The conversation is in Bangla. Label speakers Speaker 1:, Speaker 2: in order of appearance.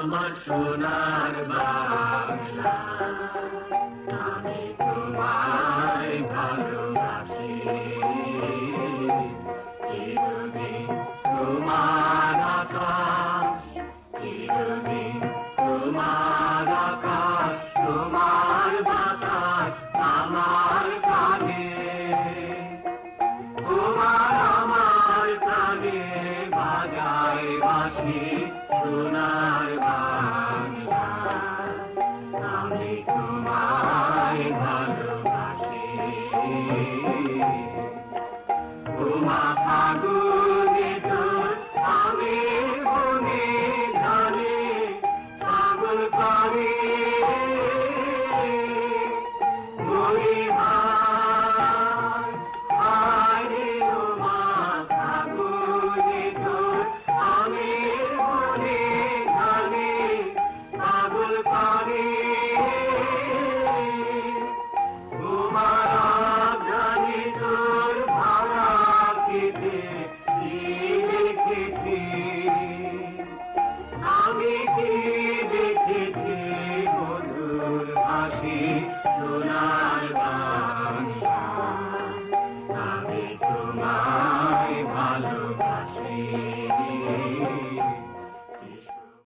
Speaker 1: আমার সোনার বাংলা, আমি তোমায় ভালোবাসি। চিরদিন তোমার আকাশ, চিরদিন তোমার আকাশ, তোমার বাতাস আমার কানে, তোমার আমার প্রাণে বাজায় বাঁশি সোনার বাংলা।